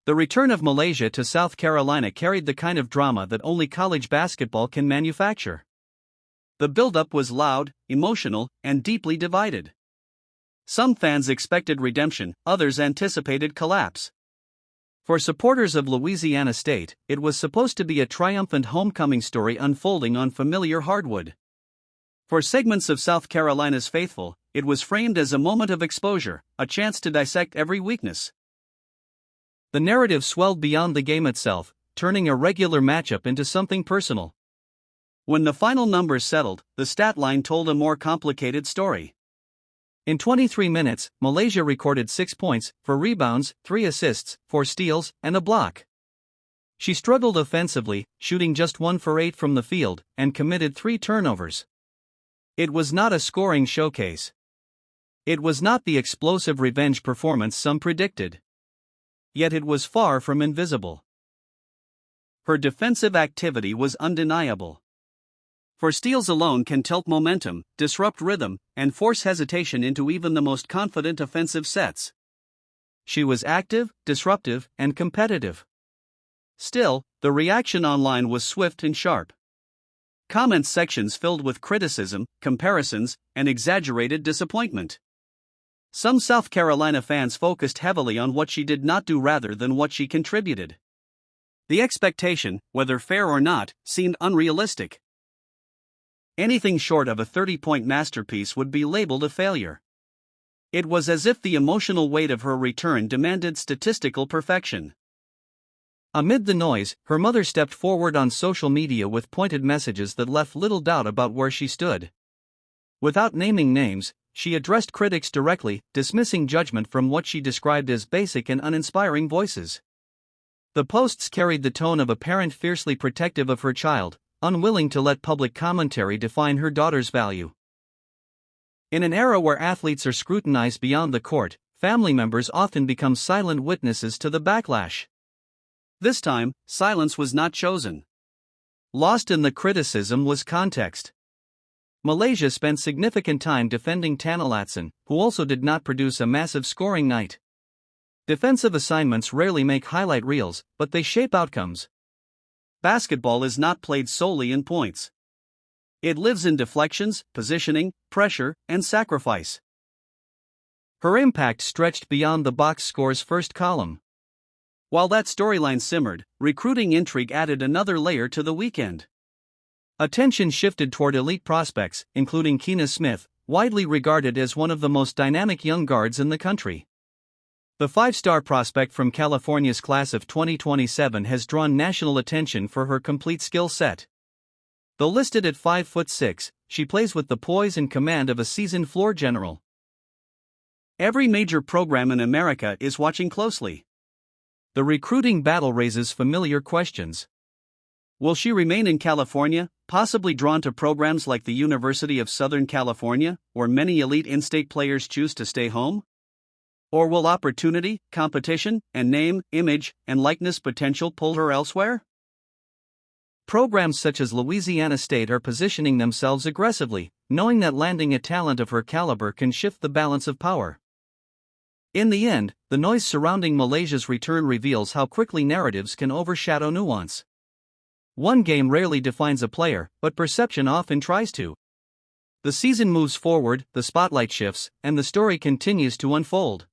The return of Malaysia to South Carolina carried the kind of drama that only college basketball can manufacture. The build-up was loud, emotional, and deeply divided. Some fans expected redemption, others anticipated collapse. For supporters of Louisiana State, it was supposed to be a triumphant homecoming story unfolding on familiar hardwood. For segments of South Carolina's faithful, it was framed as a moment of exposure, a chance to dissect every weakness. The narrative swelled beyond the game itself, turning a regular matchup into something personal. When the final numbers settled, the stat line told a more complicated story. In 23 minutes, Malaysia recorded 6 points, 4 rebounds, 3 assists, 4 steals, and a block. She struggled offensively, shooting just 1 for 8 from the field, and committed 3 turnovers. It was not a scoring showcase. It was not the explosive revenge performance some predicted. Yet it was far from invisible. Her defensive activity was undeniable. For steals alone can tilt momentum, disrupt rhythm, and force hesitation into even the most confident offensive sets. She was active, disruptive, and competitive. Still, the reaction online was swift and sharp. Comment sections filled with criticism, comparisons, and exaggerated disappointment. Some South Carolina fans focused heavily on what she did not do rather than what she contributed. The expectation, whether fair or not, seemed unrealistic. Anything short of a 30-point masterpiece would be labeled a failure. It was as if the emotional weight of her return demanded statistical perfection. Amid the noise, her mother stepped forward on social media with pointed messages that left little doubt about where she stood. Without naming names, she addressed critics directly, dismissing judgment from what she described as basic and uninspiring voices. The posts carried the tone of a parent fiercely protective of her child, unwilling to let public commentary define her daughter's value. In an era where athletes are scrutinized beyond the court, family members often become silent witnesses to the backlash. This time, silence was not chosen. Lost in the criticism was context. Malaysia spent significant time defending Tanalatson, who also did not produce a massive scoring night. Defensive assignments rarely make highlight reels, but they shape outcomes. Basketball is not played solely in points. It lives in deflections, positioning, pressure, and sacrifice. Her impact stretched beyond the box score's first column. While that storyline simmered, recruiting intrigue added another layer to the weekend. Attention shifted toward elite prospects, including Keena Smith, widely regarded as one of the most dynamic young guards in the country. The 5-star prospect from California's class of 2027 has drawn national attention for her complete skill set. Though listed at 5'6", she plays with the poise and command of a seasoned floor general. Every major program in America is watching closely. The recruiting battle raises familiar questions. Will she remain in California, possibly drawn to programs like the University of Southern California, where many elite in-state players choose to stay home? Or will opportunity, competition, and name, image, and likeness potential pull her elsewhere? Programs such as Louisiana State are positioning themselves aggressively, knowing that landing a talent of her caliber can shift the balance of power. In the end, the noise surrounding Malaysia's return reveals how quickly narratives can overshadow nuance. One game rarely defines a player, but perception often tries to. The season moves forward, the spotlight shifts, and the story continues to unfold.